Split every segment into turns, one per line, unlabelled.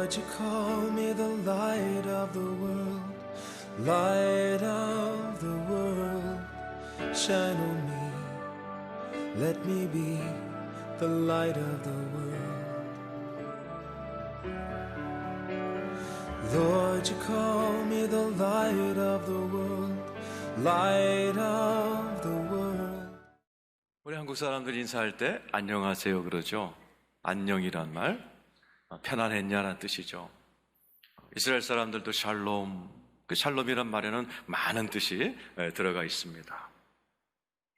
Lord, you call me the light of the world, light of the world, shine on me, let me be the light of the world. Lord, you call me the light of the world, light of the world.
우리 한국 사람들이 인사할 때 안녕하세요 그러죠. 안녕이란 말, 편안했냐는 뜻이죠. 이스라엘 사람들도 샬롬, 그 샬롬이란 말에는 많은 뜻이 들어가 있습니다.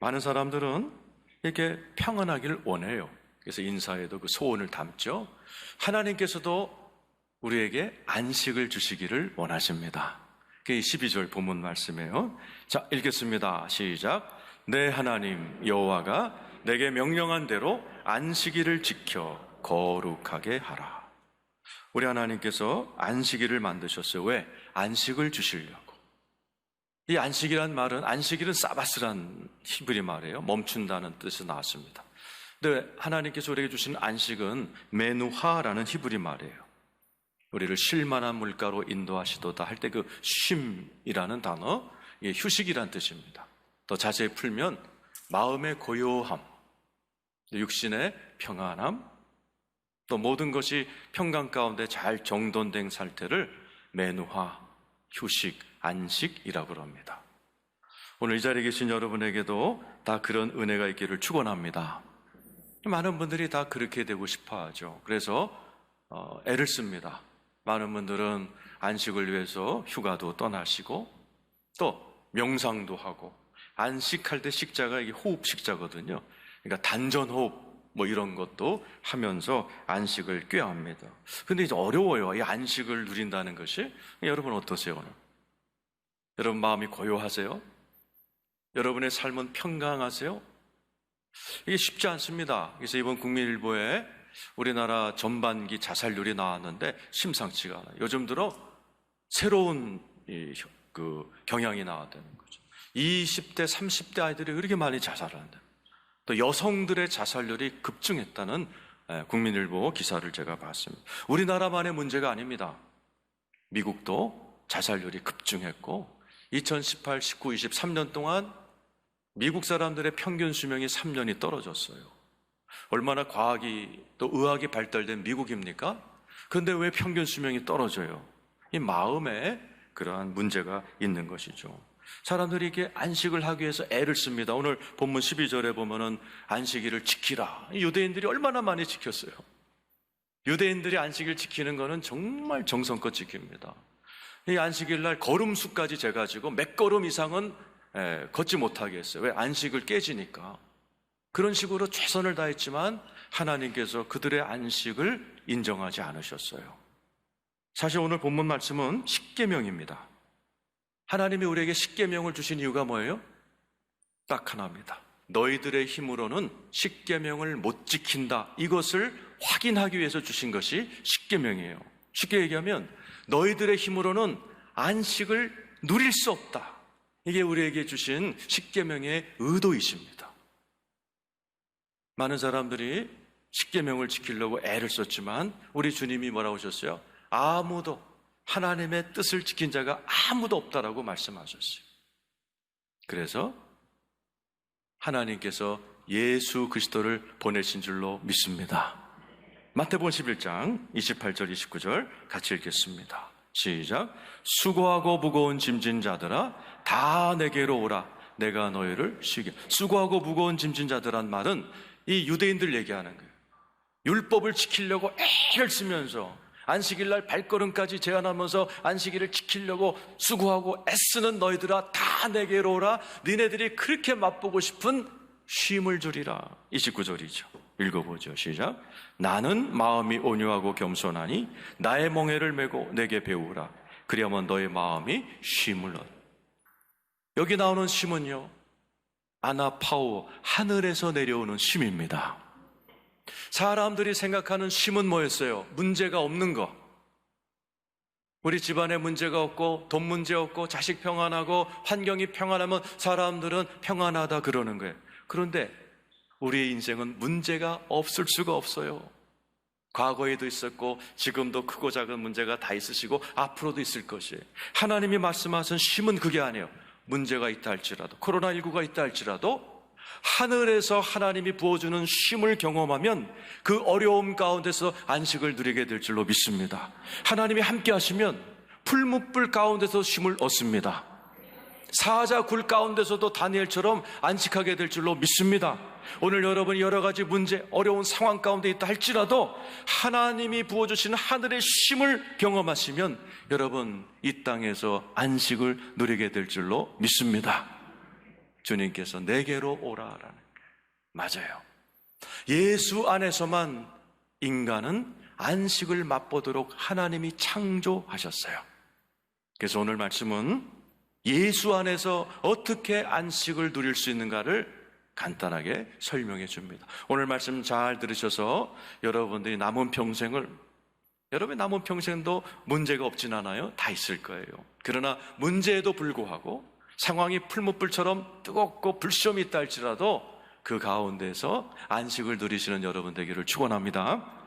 많은 사람들은 이렇게 평안하기를 원해요. 그래서 인사에도 그 소원을 담죠. 하나님께서도 우리에게 안식을 주시기를 원하십니다. 그게 12절 본문 말씀이에요. 자, 읽겠습니다. 시작. 내 하나님 여호와가 내게 명령한 대로 안식일을 지켜 거룩하게 하라. 우리 하나님께서 안식일을 만드셨어요. 왜? 안식을 주시려고. 이 안식이란 말은, 안식일은 사바스란 히브리 말이에요. 멈춘다는 뜻에서 나왔습니다. 근데 하나님께서 우리에게 주신 안식은 메누하라는 히브리 말이에요. 우리를 쉴만한 물가로 인도하시도다 할 때 그 쉼이라는 단어, 이게 휴식이란 뜻입니다. 더 자세히 풀면 마음의 고요함, 육신의 평안함, 또 모든 것이 평강 가운데 잘 정돈된 상태를 메누하, 휴식, 안식이라고 합니다. 오늘 이 자리에 계신 여러분에게도 다 그런 은혜가 있기를 축원합니다. 많은 분들이 다 그렇게 되고 싶어 하죠. 그래서 애를 씁니다. 많은 분들은 안식을 위해서 휴가도 떠나시고 또 명상도 하고, 안식할 때 식자가 이게 호흡 식자거든요. 그러니까 단전호흡 뭐 이런 것도 하면서 안식을 꾀합니다. 근데 이제 어려워요. 이 안식을 누린다는 것이. 여러분 어떠세요 오늘? 여러분 마음이 고요하세요? 여러분의 삶은 평강하세요? 이게 쉽지 않습니다. 그래서 이번 국민일보에 우리나라 전반기 자살률이 나왔는데 심상치가 않아요. 요즘 들어 새로운 경향이 나왔다는 거죠. 20대, 30대 아이들이 그렇게 많이 자살을 한다. 또 여성들의 자살률이 급증했다는 국민일보 기사를 제가 봤습니다. 우리나라만의 문제가 아닙니다. 미국도 자살률이 급증했고 2018, 19, 20, 3년 동안 미국 사람들의 평균 수명이 3년이 떨어졌어요. 얼마나 과학이 또 의학이 발달된 미국입니까? 그런데 왜 평균 수명이 떨어져요? 이 마음에 그러한 문제가 있는 것이죠. 사람들이 이게 안식을 하기 위해서 애를 씁니다. 오늘 본문 12절에 보면은 안식일을 지키라. 유대인들이 얼마나 많이 지켰어요. 유대인들이 안식일 지키는 거는 정말 정성껏 지킵니다. 이 안식일 날 걸음수까지 재가지고 몇 걸음 이상은 걷지 못하게 했어요. 왜? 안식을 깨지니까. 그런 식으로 최선을 다했지만 하나님께서 그들의 안식을 인정하지 않으셨어요. 사실 오늘 본문 말씀은 십계명입니다. 하나님이 우리에게 십계명을 주신 이유가 뭐예요? 딱 하나입니다. 너희들의 힘으로는 십계명을 못 지킨다. 이것을 확인하기 위해서 주신 것이 십계명이에요. 쉽게 얘기하면 너희들의 힘으로는 안식을 누릴 수 없다. 이게 우리에게 주신 십계명의 의도이십니다. 많은 사람들이 십계명을 지키려고 애를 썼지만 우리 주님이 뭐라고 하셨어요? 아무도 하나님의 뜻을 지킨 자가 아무도 없다라고 말씀하셨어요. 그래서 하나님께서 예수 그리스도를 보내신 줄로 믿습니다. 마태복음 11장 28절 29절 같이 읽겠습니다. 시작. 수고하고 무거운 짐진 자들아 다 내게로 오라. 내가 너희를 쉬게. 수고하고 무거운 짐진 자들란 말은 이 유대인들 얘기하는 거예요. 율법을 지키려고 애를 쓰면서 안식일 날 발걸음까지 제한하면서 안식일을 지키려고 수고하고 애쓰는 너희들아 다 내게로 오라. 니네들이 그렇게 맛보고 싶은 쉼을 주리라. 29절이죠. 읽어보죠. 시작. 나는 마음이 온유하고 겸손하니 나의 멍에를 메고 내게 배우라. 그리하면 너의 마음이 쉼을 얻. 여기 나오는 쉼은요, 아나파오, 하늘에서 내려오는 쉼입니다. 사람들이 생각하는 쉼은 뭐였어요? 문제가 없는 거. 우리 집안에 문제가 없고 돈 문제 없고 자식 평안하고 환경이 평안하면 사람들은 평안하다 그러는 거예요. 그런데 우리의 인생은 문제가 없을 수가 없어요. 과거에도 있었고 지금도 크고 작은 문제가 다 있으시고 앞으로도 있을 것이에요. 하나님이 말씀하신 쉼은 그게 아니에요. 문제가 있다 할지라도, 코로나19가 있다 할지라도 하늘에서 하나님이 부어주는 쉼을 경험하면 그 어려움 가운데서 안식을 누리게 될 줄로 믿습니다. 하나님이 함께 하시면 풀무불 가운데서 쉼을 얻습니다. 사자 굴 가운데서도 다니엘처럼 안식하게 될 줄로 믿습니다. 오늘 여러분이 여러 가지 문제, 어려운 상황 가운데 있다 할지라도 하나님이 부어주시는 하늘의 쉼을 경험하시면 여러분 이 땅에서 안식을 누리게 될 줄로 믿습니다. 주님께서 내게로 오라라는 맞아요. 예수 안에서만 인간은 안식을 맛보도록 하나님이 창조하셨어요. 그래서 오늘 말씀은 예수 안에서 어떻게 안식을 누릴 수 있는가를 간단하게 설명해 줍니다. 오늘 말씀 잘 들으셔서 여러분들이 남은 평생을, 여러분의 남은 평생도 문제가 없진 않아요. 다 있을 거예요. 그러나 문제에도 불구하고 상황이 풀무불처럼 뜨겁고 불시험이 있다 할지라도 그 가운데서 안식을 누리시는 여러분 되기를 축원합니다.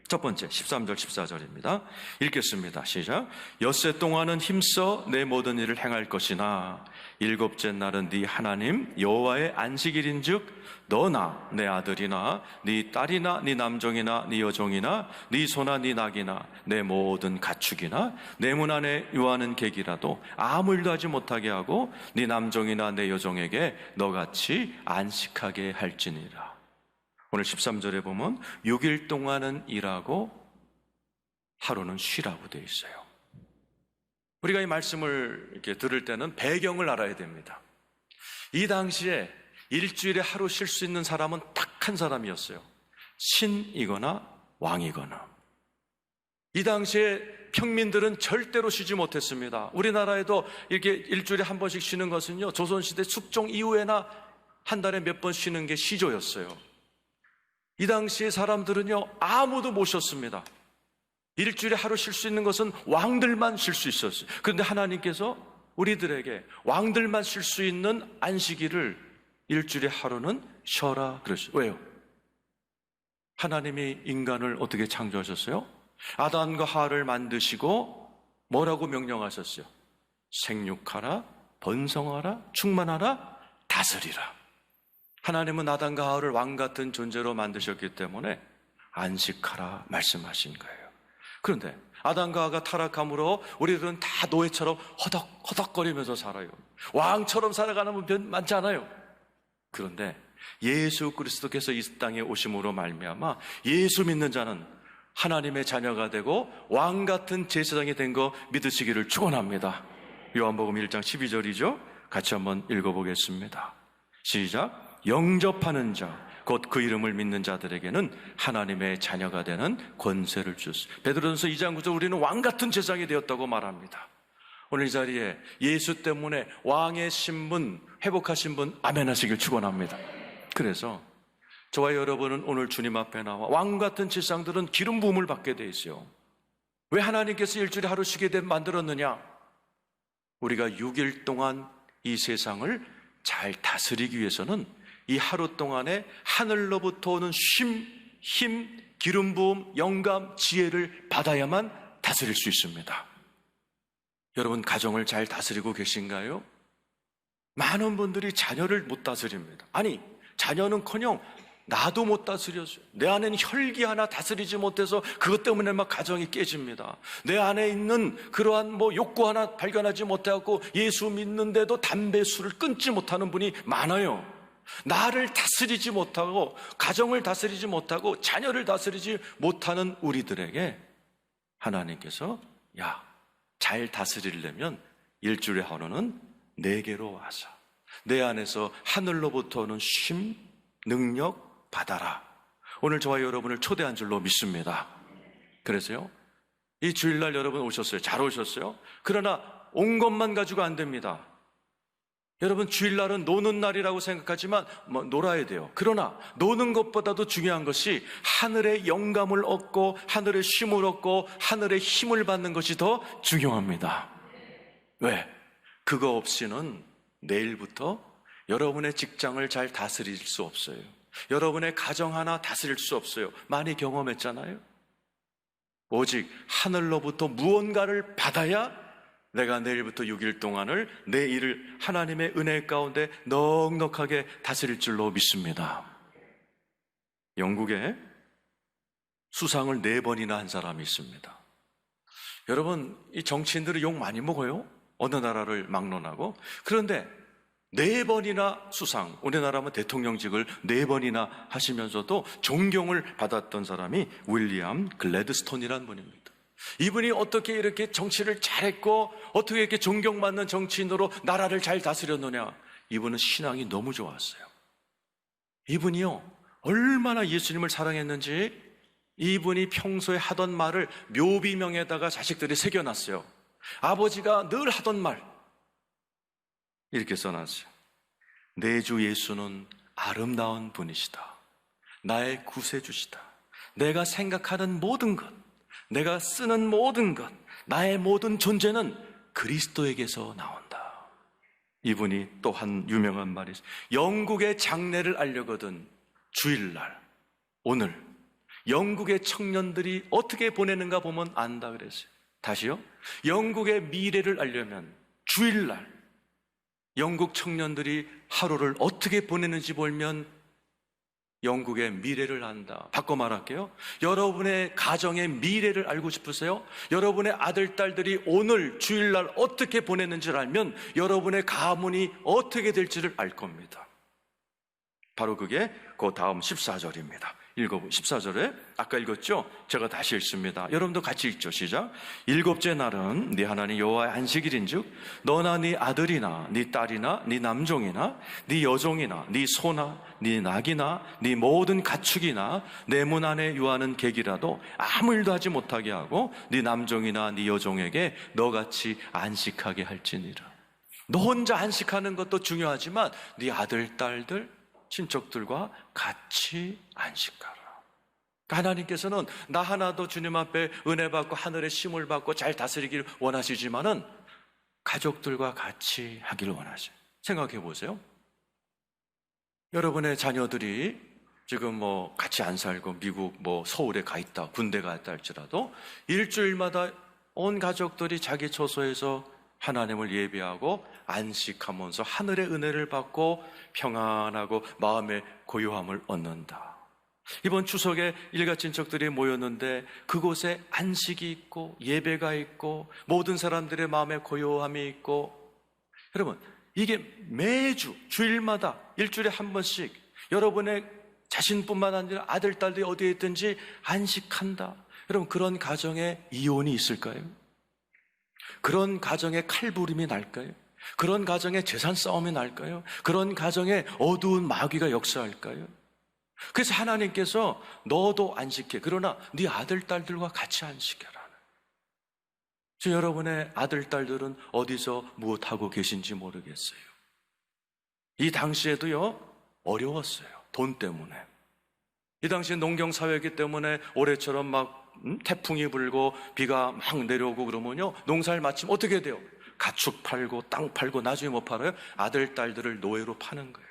첫 번째 13절 14절입니다. 읽겠습니다. 시작. 엿새 동안은 힘써 내 모든 일을 행할 것이나 일곱째 날은 네 하나님 여호와의 안식일인즉 너나 내 아들이나 네 딸이나 네 남종이나 네 여종이나 네 소나 네 낙이나 내 모든 가축이나 내 문 안에 유하는 객이라도 아무 일도 하지 못하게 하고 네 남종이나 내 여종에게 너같이 안식하게 할지니라. 오늘 13절에 보면 6일 동안은 일하고 하루는 쉬라고 되어 있어요. 우리가 이 말씀을 이렇게 들을 때는 배경을 알아야 됩니다. 이 당시에 일주일에 하루 쉴 수 있는 사람은 딱 한 사람이었어요. 신이거나 왕이거나. 이 당시에 평민들은 절대로 쉬지 못했습니다. 우리나라에도 이렇게 일주일에 한 번씩 쉬는 것은요, 조선시대 숙종 이후에나 한 달에 몇 번 쉬는 게 시조였어요. 이 당시에 사람들은요, 아무도 못 쉬었습니다. 일주일에 하루 쉴 수 있는 것은 왕들만 쉴 수 있었어요. 그런데 하나님께서 우리들에게 왕들만 쉴 수 있는 안식일을 일주일에 하루는 쉬어라 그랬어요. 왜요? 하나님이 인간을 어떻게 창조하셨어요? 아담과 하와를 만드시고 뭐라고 명령하셨어요? 생육하라, 번성하라, 충만하라, 다스리라. 하나님은 아담과 하와를 왕 같은 존재로 만드셨기 때문에 안식하라 말씀하신 거예요. 그런데 아담과 하와가 타락함으로 우리들은 다 노예처럼 허덕허덕거리면서 살아요. 왕처럼 살아가는 분 많지 않아요. 그런데 예수 그리스도께서 이 땅에 오심으로 말미암아 예수 믿는 자는 하나님의 자녀가 되고 왕 같은 제사장이 된 거 믿으시기를 축원합니다. 요한복음 1장 12절이죠. 같이 한번 읽어보겠습니다. 시작. 영접하는 자 곧 그 이름을 믿는 자들에게는 하나님의 자녀가 되는 권세를 주셨습니다. 베드로전서 2장 9절 우리는 왕 같은 제사장이 되었다고 말합니다. 오늘 이 자리에 예수 때문에 왕의 신분 회복하신 분 아멘 하시길 축원합니다. 그래서 저와 여러분은 오늘 주님 앞에 나와 왕 같은 제사장들은 기름 부음을 받게 돼 있어요. 왜 하나님께서 일주일에 하루 쉬게 만들었느냐? 우리가 6일 동안 이 세상을 잘 다스리기 위해서는 이 하루 동안에 하늘로부터 오는 쉼, 힘, 기름 부음, 영감, 지혜를 받아야만 다스릴 수 있습니다. 여러분 가정을 잘 다스리고 계신가요? 많은 분들이 자녀를 못 다스립니다. 아니, 자녀는커녕 나도 못 다스렸어요. 내 안에는 혈기 하나 다스리지 못해서 그것 때문에 막 가정이 깨집니다. 내 안에 있는 그러한 욕구 하나 발견하지 못하고 예수 믿는데도 담배 술을 끊지 못하는 분이 많아요. 나를 다스리지 못하고 가정을 다스리지 못하고 자녀를 다스리지 못하는 우리들에게 하나님께서 잘 다스리려면 일주일에 하루는 내게로 와서 내 안에서 하늘로부터 오는 쉼, 능력 받아라. 오늘 저와 여러분을 초대한 줄로 믿습니다. 그래서요, 이 주일날 여러분 오셨어요. 잘 오셨어요. 그러나 온 것만 가지고 안 됩니다. 여러분 주일날은 노는 날이라고 생각하지만 놀아야 돼요. 그러나 노는 것보다도 중요한 것이 하늘의 영감을 얻고 하늘의 쉼을 얻고 하늘의 힘을 받는 것이 더 중요합니다. 왜? 그거 없이는 내일부터 여러분의 직장을 잘 다스릴 수 없어요. 여러분의 가정 하나 다스릴 수 없어요. 많이 경험했잖아요. 오직 하늘로부터 무언가를 받아야 내가 내일부터 6일 동안을 내 일을 하나님의 은혜 가운데 넉넉하게 다스릴 줄로 믿습니다. 영국에 수상을 4번이나 한 사람이 있습니다. 여러분, 이 정치인들이 욕 많이 먹어요. 어느 나라를 막론하고. 그런데 4번이나 수상, 우리나라면 대통령직을 4번이나 하시면서도 존경을 받았던 사람이 윌리엄 글래드스톤이라는 분입니다. 이분이 어떻게 이렇게 정치를 잘했고 어떻게 이렇게 존경받는 정치인으로 나라를 잘 다스렸느냐. 이분은 신앙이 너무 좋았어요. 이분이요, 얼마나 예수님을 사랑했는지 이분이 평소에 하던 말을 묘비명에다가 자식들이 새겨놨어요. 아버지가 늘 하던 말 이렇게 써놨어요. 내 주 예수는 아름다운 분이시다. 나의 구세주시다. 내가 생각하는 모든 것, 내가 쓰는 모든 것, 나의 모든 존재는 그리스도에게서 나온다. 이분이 또 한 유명한 말이 있어요. 영국의 장래를 알려거든 주일날, 오늘 영국의 청년들이 어떻게 보내는가 보면 안다 그랬어요. 다시요. 영국의 미래를 알려면 주일날 영국 청년들이 하루를 어떻게 보내는지 보면 영국의 미래를 안다. 바꿔 말할게요. 여러분의 가정의 미래를 알고 싶으세요? 여러분의 아들, 딸들이 오늘 주일날 어떻게 보내는지를 알면 여러분의 가문이 어떻게 될지를 알 겁니다. 바로 그게 그 다음 14절입니다. 읽어보 14절에 아까 읽었죠? 제가 다시 읽습니다. 여러분도 같이 읽죠. 시작. 일곱째 날은 네 하나님 여호와의 안식일인즉 너나 네 아들이나 네 딸이나 네 남종이나 네 여종이나 네 소나 네 낙이나 네 모든 가축이나 내 문 안에 유하는 객이라도 아무 일도 하지 못하게 하고 네 남종이나 네 여종에게 너같이 안식하게 할지니라. 너 혼자 안식하는 것도 중요하지만 네 아들, 딸들, 친척들과 같이 안식하라. 하나님께서는 나 하나도 주님 앞에 은혜 받고 하늘의 심을 받고 잘 다스리기를 원하시지만은 가족들과 같이 하기를 원하셔요. 생각해 보세요. 여러분의 자녀들이 지금 같이 안 살고 미국 서울에 가 있다, 군대 가 있다 할지라도 일주일마다 온 가족들이 자기 처소에서 하나님을 예배하고 안식하면서 하늘의 은혜를 받고 평안하고 마음의 고요함을 얻는다. 이번 추석에 일가 친척들이 모였는데 그곳에 안식이 있고 예배가 있고 모든 사람들의 마음에 고요함이 있고, 여러분 이게 매주 주일마다 일주일에 한 번씩 여러분의 자신뿐만 아니라 아들, 딸들이 어디에 있든지 안식한다. 여러분 그런 가정에 이혼이 있을까요? 그런 가정에 칼부림이 날까요? 그런 가정에 재산 싸움이 날까요? 그런 가정에 어두운 마귀가 역사할까요? 그래서 하나님께서 너도 안식해. 그러나 네 아들, 딸들과 같이 안식해라. 지금 여러분의 아들, 딸들은 어디서 무엇하고 계신지 모르겠어요. 이 당시에도요, 어려웠어요. 돈 때문에. 이 당시에 농경사회이기 때문에 올해처럼 막 태풍이 불고 비가 막 내려오고 그러면요, 농사를 마치면 어떻게 돼요? 가축 팔고 땅 팔고 나중에 뭐 팔아요? 아들, 딸들을 노예로 파는 거예요.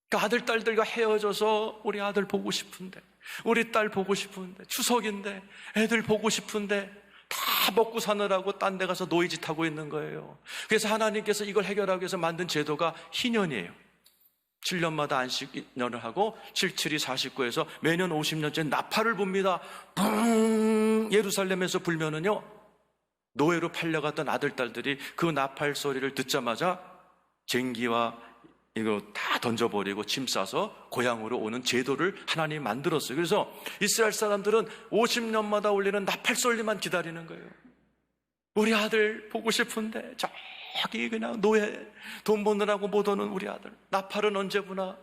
그러니까 아들, 딸들과 헤어져서 우리 아들 보고 싶은데, 우리 딸 보고 싶은데, 추석인데 애들 보고 싶은데 다 먹고 사느라고 딴 데 가서 노이짓 하고 있는 거예요. 그래서 하나님께서 이걸 해결하기 위해서 만든 제도가 희년이에요. 7년마다 안식년을 하고 77이 49에서 매년 50년째 나팔을 붑니다. 뿡 예루살렘에서 불면은요, 노예로 팔려갔던 아들, 딸들이 그 나팔 소리를 듣자마자 쟁기와 이거 다 던져버리고 짐 싸서 고향으로 오는 제도를 하나님이 만들었어요. 그래서 이스라엘 사람들은 50년마다 울리는 나팔 소리만 기다리는 거예요. 우리 아들 보고 싶은데 저기 그냥 노예 돈 버느라고 못 오는 우리 아들, 나팔은 언제 부나?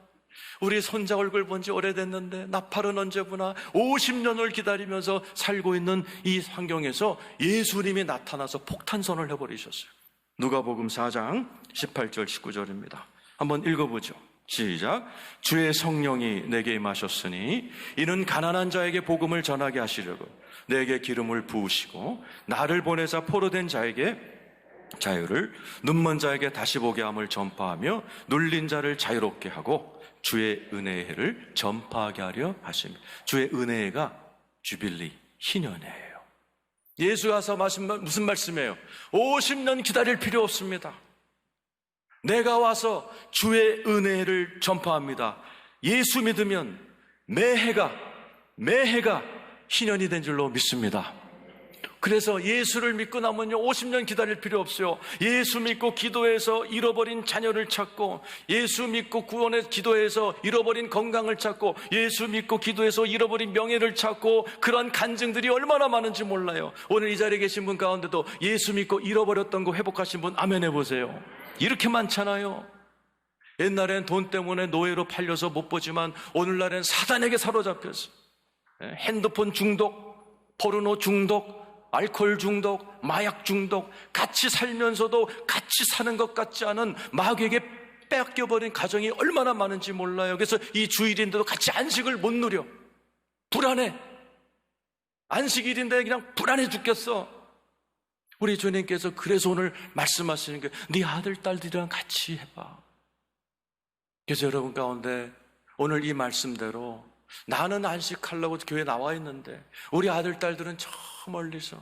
우리 손자 얼굴 본 지 오래됐는데 나팔은 언제 부나? 50년을 기다리면서 살고 있는 이 환경에서 예수님이 나타나서 폭탄선을 해버리셨어요. 누가복음 4장 18절 19절입니다. 한번 읽어보죠. 시작. 주의 성령이 내게 임하셨으니 이는 가난한 자에게 복음을 전하게 하시려고 내게 기름을 부으시고 나를 보내사 포로된 자에게 자유를, 눈먼 자에게 다시 보게 함을 전파하며 눌린 자를 자유롭게 하고 주의 은혜의 해를 전파하게 하려 하십니다. 주의 은혜가 주빌리, 희년이에요. 예수가 와서 무슨 말씀이에요? 50년 기다릴 필요 없습니다. 내가 와서 주의 은혜를 전파합니다. 예수 믿으면 매해가 희년이 된 줄로 믿습니다. 그래서 예수를 믿고 나면요 50년 기다릴 필요 없어요. 예수 믿고 기도해서 잃어버린 자녀를 찾고, 예수 믿고 구원에 기도해서 잃어버린 건강을 찾고, 예수 믿고 기도해서 잃어버린 명예를 찾고, 그런 간증들이 얼마나 많은지 몰라요. 오늘 이 자리에 계신 분 가운데도 예수 믿고 잃어버렸던 거 회복하신 분 아멘 해보세요. 이렇게 많잖아요. 옛날엔 돈 때문에 노예로 팔려서 못 보지만 오늘날엔 사단에게 사로잡혀서 핸드폰 중독, 포르노 중독, 알코올 중독, 마약 중독, 같이 살면서도 같이 사는 것 같지 않은 마귀에게 뺏겨버린 가정이 얼마나 많은지 몰라요. 그래서 이 주일인데도 같이 안식을 못 누려. 불안해. 안식일인데 그냥 불안해 죽겠어. 우리 주님께서 그래서 오늘 말씀하시는 게 네 아들, 딸들이랑 같이 해봐. 그래서 여러분 가운데 오늘 이 말씀대로 나는 안식하려고 교회에 나와 있는데 우리 아들, 딸들은 저 멀리서,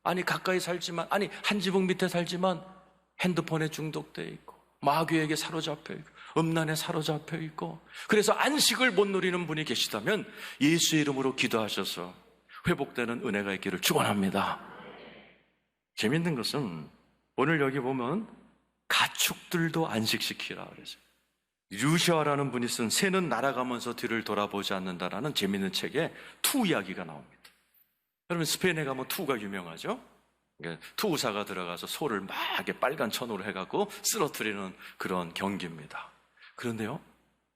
아니 가까이 살지만, 아니 한 지붕 밑에 살지만 핸드폰에 중독되어 있고 마귀에게 사로잡혀 있고 음란에 사로잡혀 있고, 그래서 안식을 못 누리는 분이 계시다면 예수의 이름으로 기도하셔서 회복되는 은혜가 있기를 축원합니다. 재밌는 것은 오늘 여기 보면 가축들도 안식시키라 그래서 류시아라는 분이 쓴 새는 날아가면서 뒤를 돌아보지 않는다라는 재밌는 책에 투 이야기가 나옵니다. 여러분 스페인에 가면 투가 유명하죠? 투우사가 들어가서 소를 막 빨간 천으로 해갖고 쓰러뜨리는 그런 경기입니다. 그런데요,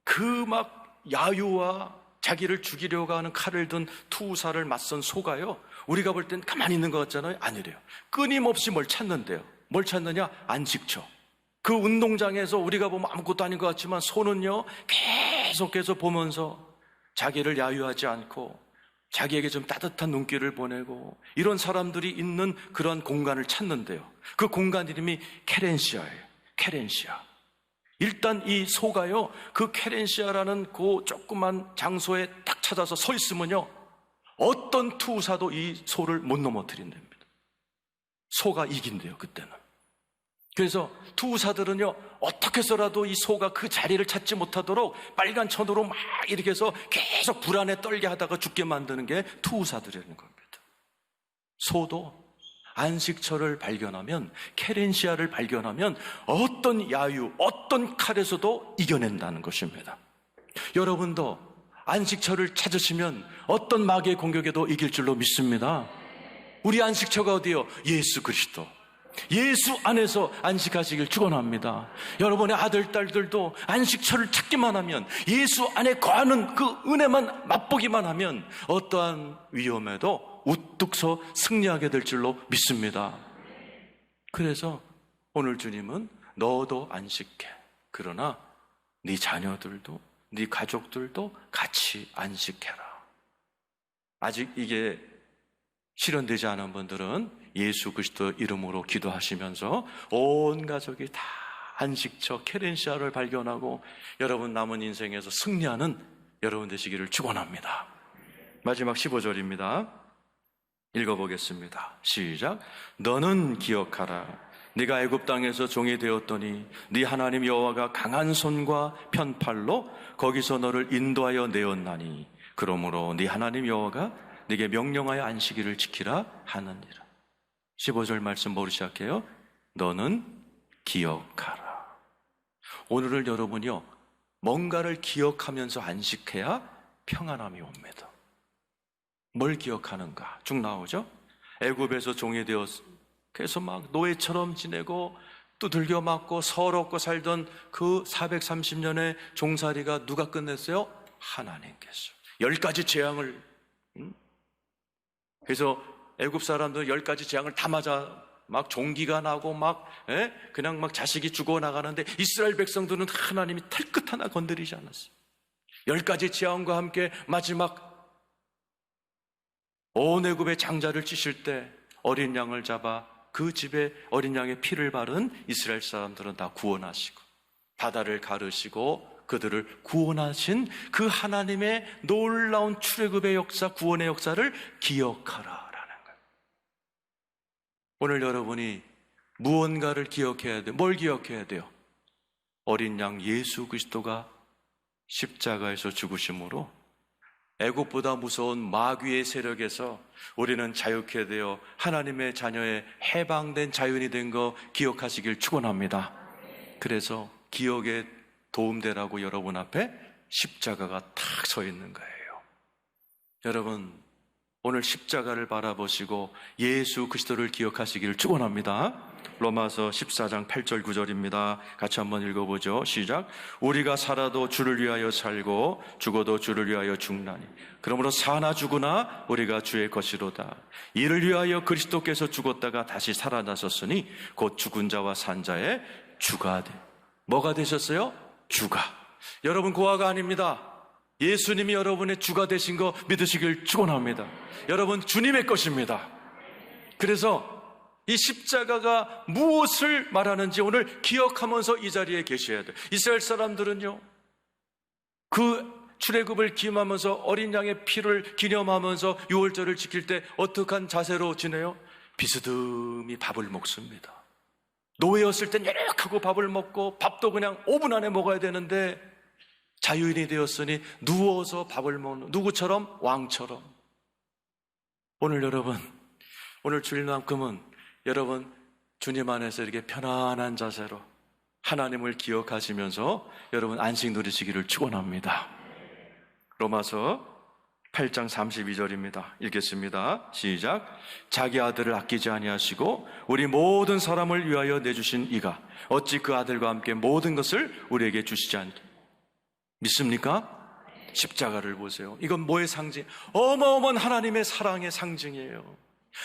그 막 야유와 자기를 죽이려고 하는 칼을 든 투우사를 맞선 소가요, 우리가 볼 땐 가만히 있는 것 같잖아요. 아니래요. 끊임없이 뭘 찾는데요. 뭘 찾느냐? 안식처. 그 운동장에서 우리가 보면 아무것도 아닌 것 같지만 소는요 계속해서 보면서 자기를 야유하지 않고 자기에게 좀 따뜻한 눈길을 보내고, 이런 사람들이 있는 그런 공간을 찾는데요, 그 공간 이름이 케렌시아예요. 케렌시아. 일단 이 소가요 그 케렌시아라는 그 조그만 장소에 딱 찾아서 서 있으면요 어떤 투사도 이 소를 못 넘어뜨린답니다. 소가 이긴대요 그때는. 그래서 투사들은요 어떻게 해서라도 이 소가 그 자리를 찾지 못하도록 빨간 천으로 막 이렇게 해서 계속 불안에 떨게 하다가 죽게 만드는 게 투사들이라는 겁니다. 소도 안식처를 발견하면, 케렌시아를 발견하면 어떤 야유, 어떤 칼에서도 이겨낸다는 것입니다. 여러분도 안식처를 찾으시면 어떤 마귀의 공격에도 이길 줄로 믿습니다. 우리 안식처가 어디요? 예수 그리스도. 예수 안에서 안식하시길 축원합니다. 여러분의 아들, 딸들도 안식처를 찾기만 하면, 예수 안에 거하는 그 은혜만 맛보기만 하면 어떠한 위험에도 우뚝 서 승리하게 될 줄로 믿습니다. 그래서 오늘 주님은 너도 안식해. 그러나 네 자녀들도, 네 가족들도 같이 안식해라. 아직 이게 실현되지 않은 분들은 예수 그리스도 이름으로 기도하시면서 온 가족이 다 안식처 케렌시아를 발견하고 여러분 남은 인생에서 승리하는 여러분 되시기를 축원합니다. 마지막 15절입니다. 읽어보겠습니다. 시작. 너는 기억하라. 네가 애굽 땅에서 종이 되었더니 네 하나님 여호와가 강한 손과 편팔로 거기서 너를 인도하여 내었나니 그러므로 네 하나님 여호와가 네게 명령하여 안식일을 지키라 하느니라. 15절 말씀 뭐로 시작해요? 너는 기억하라. 오늘을 여러분이요 뭔가를 기억하면서 안식해야 평안함이 옵니다. 뭘 기억하는가? 쭉 나오죠? 애굽에서 종이 되었어. 그래서 막 노예처럼 지내고 두들겨 맞고 서럽고 살던 그 430년의 종살이가 누가 끝냈어요? 하나님께서. 10가지 재앙을. 그래서 애굽 사람들은 10가지 재앙을 다 맞아 막 종기가 나고 막 그냥 막 자식이 죽어나가는데 이스라엘 백성들은 하나님이 털끝 하나 건드리지 않았어요. 10가지 재앙과 함께 마지막 온 애굽의 장자를 찌실 때 어린 양을 잡아 그 집에 어린 양의 피를 바른 이스라엘 사람들은 다 구원하시고 바다를 가르시고 그들을 구원하신 그 하나님의 놀라운 출애굽의 역사, 구원의 역사를 기억하라라는 거예요. 오늘 여러분이 무언가를 기억해야 돼요. 뭘 기억해야 돼요? 어린 양 예수 그리스도가 십자가에서 죽으심으로 애국보다 무서운 마귀의 세력에서 우리는 자유케 되어 하나님의 자녀의 해방된 자연이 된 거 기억하시길 축원합니다. 그래서 기억에 도움되라고 여러분 앞에 십자가가 탁 서 있는 거예요. 여러분, 오늘 십자가를 바라보시고 예수 그리스도를 기억하시기를 축원합니다. 로마서 14장 8절 9절입니다. 같이 한번 읽어보죠. 시작. 우리가 살아도 주를 위하여 살고 죽어도 주를 위하여 죽나니 그러므로 사나 죽으나 우리가 주의 것이로다. 이를 위하여 그리스도께서 죽었다가 다시 살아나셨으니 곧 죽은 자와 산 자의 주가 돼. 뭐가 되셨어요? 주가. 여러분 고아가 아닙니다. 예수님이 여러분의 주가 되신 거 믿으시길 축원합니다. 여러분 주님의 것입니다. 그래서 이 십자가가 무엇을 말하는지 오늘 기억하면서 이 자리에 계셔야 돼요. 이스라엘 사람들은요, 그 출애굽을 기념하면서 어린 양의 피를 기념하면서 유월절을 지킬 때 어떡한 자세로 지내요? 비스듬히 밥을 먹습니다. 노예였을 땐 여력하고 밥을 먹고 밥도 그냥 5분 안에 먹어야 되는데 자유인이 되었으니 누워서 밥을 먹는, 누구처럼? 왕처럼. 오늘 여러분, 오늘 주일만큼은 여러분 주님 안에서 이렇게 편안한 자세로 하나님을 기억하시면서 여러분 안식 누리시기를 축원합니다. 로마서 8장 32절입니다. 읽겠습니다. 시작. 자기 아들을 아끼지 아니하시고 우리 모든 사람을 위하여 내주신 이가 어찌 그 아들과 함께 모든 것을 우리에게 주시지 않게 믿습니까? 십자가를 보세요. 이건 뭐의 상징? 어마어마한 하나님의 사랑의 상징이에요.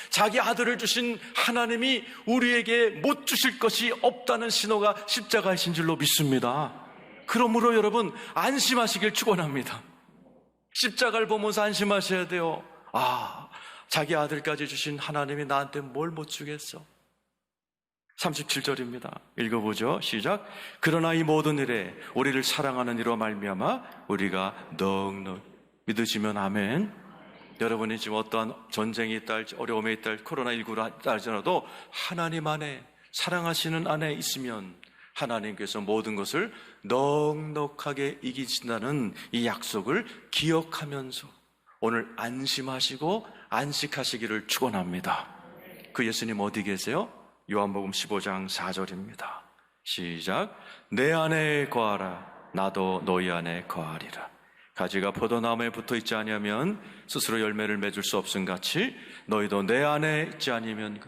자기 아들을 주신 하나님이 우리에게 못 주실 것이 없다는 신호가 십자가이신 줄로 믿습니다. 그러므로 여러분 안심하시길 축원합니다. 십자가를 보면서 안심하셔야 돼요. 아, 자기 아들까지 주신 하나님이 나한테 뭘 못 주겠어? 37절입니다. 읽어보죠. 시작. 그러나 이 모든 일에 우리를 사랑하는 이로 말미암아 우리가 넉넉 믿으시면 아멘. 여러분이 지금 어떠한 전쟁이 있다 할지 어려움에 있다 할지 코로나19라 있다 할지라도 하나님 안에 사랑하시는 안에 있으면 하나님께서 모든 것을 넉넉하게 이기신다는 이 약속을 기억하면서 오늘 안심하시고 안식하시기를 축원합니다. 그 예수님 어디 계세요? 요한복음 15장 4절입니다. 시작. 내 안에 거하라. 나도 너희 안에 거하리라. 가지가 포도나무에 붙어있지 아니하면 스스로 열매를 맺을 수 없음 같이 너희도 내 안에 있지 아니면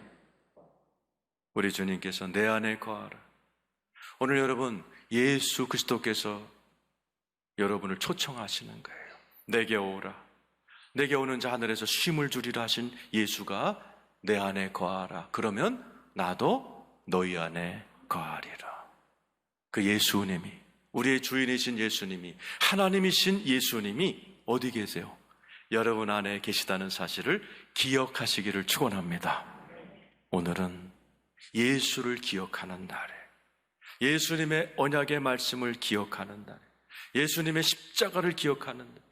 우리 주님께서 내 안에 거하라. 오늘 여러분 예수 그리스도께서 여러분을 초청하시는 거예요. 내게 오라. 내게 오는 자 하늘에서 쉼을 주리라 하신 예수가 내 안에 거하라. 그러면 나도 너희 안에 거하리라. 그 예수님이, 우리의 주인이신 예수님이, 하나님이신 예수님이 어디 계세요? 여러분 안에 계시다는 사실을 기억하시기를 축원합니다. 오늘은 예수를 기억하는 날에, 예수님의 언약의 말씀을 기억하는 날에, 예수님의 십자가를 기억하는 날,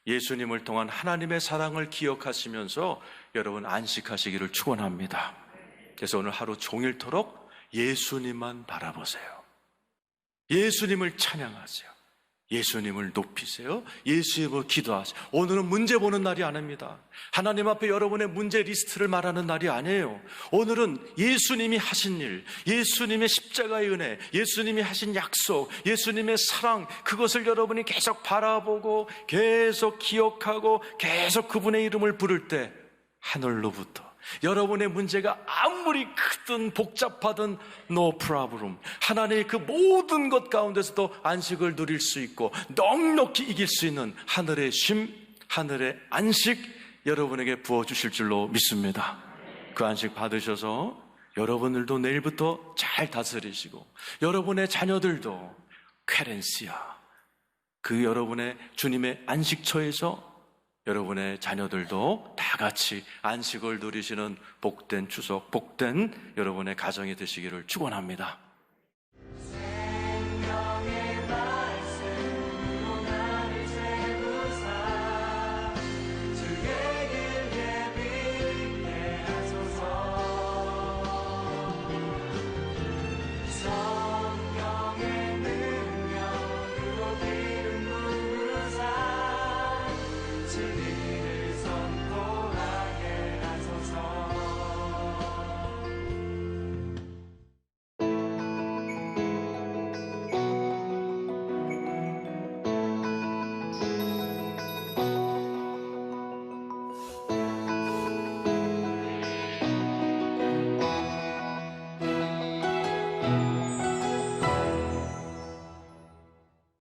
예수님을 통한 하나님의 사랑을 기억하시면서 여러분 안식하시기를 축원합니다. 그래서 오늘 하루 종일토록 예수님만 바라보세요. 예수님을 찬양하세요. 예수님을 높이세요. 예수님을 기도하세요. 오늘은 문제 보는 날이 아닙니다. 하나님 앞에 여러분의 문제 리스트를 말하는 날이 아니에요. 오늘은 예수님이 하신 일, 예수님의 십자가의 은혜, 예수님이 하신 약속, 예수님의 사랑, 그것을 여러분이 계속 바라보고 계속 기억하고 계속 그분의 이름을 부를 때 하늘로부터 여러분의 문제가 아무리 크든 복잡하든 no problem. 하나님의 그 모든 것 가운데서도 안식을 누릴 수 있고 넉넉히 이길 수 있는 하늘의 쉼, 하늘의 안식 여러분에게 부어주실 줄로 믿습니다. 그 안식 받으셔서 여러분들도 내일부터 잘 다스리시고 여러분의 자녀들도 쾌렌시아, 그 여러분의 주님의 안식처에서 여러분의 자녀들도 다 같이 안식을 누리시는 복된 추석, 복된 여러분의 가정이 되시기를 축원합니다.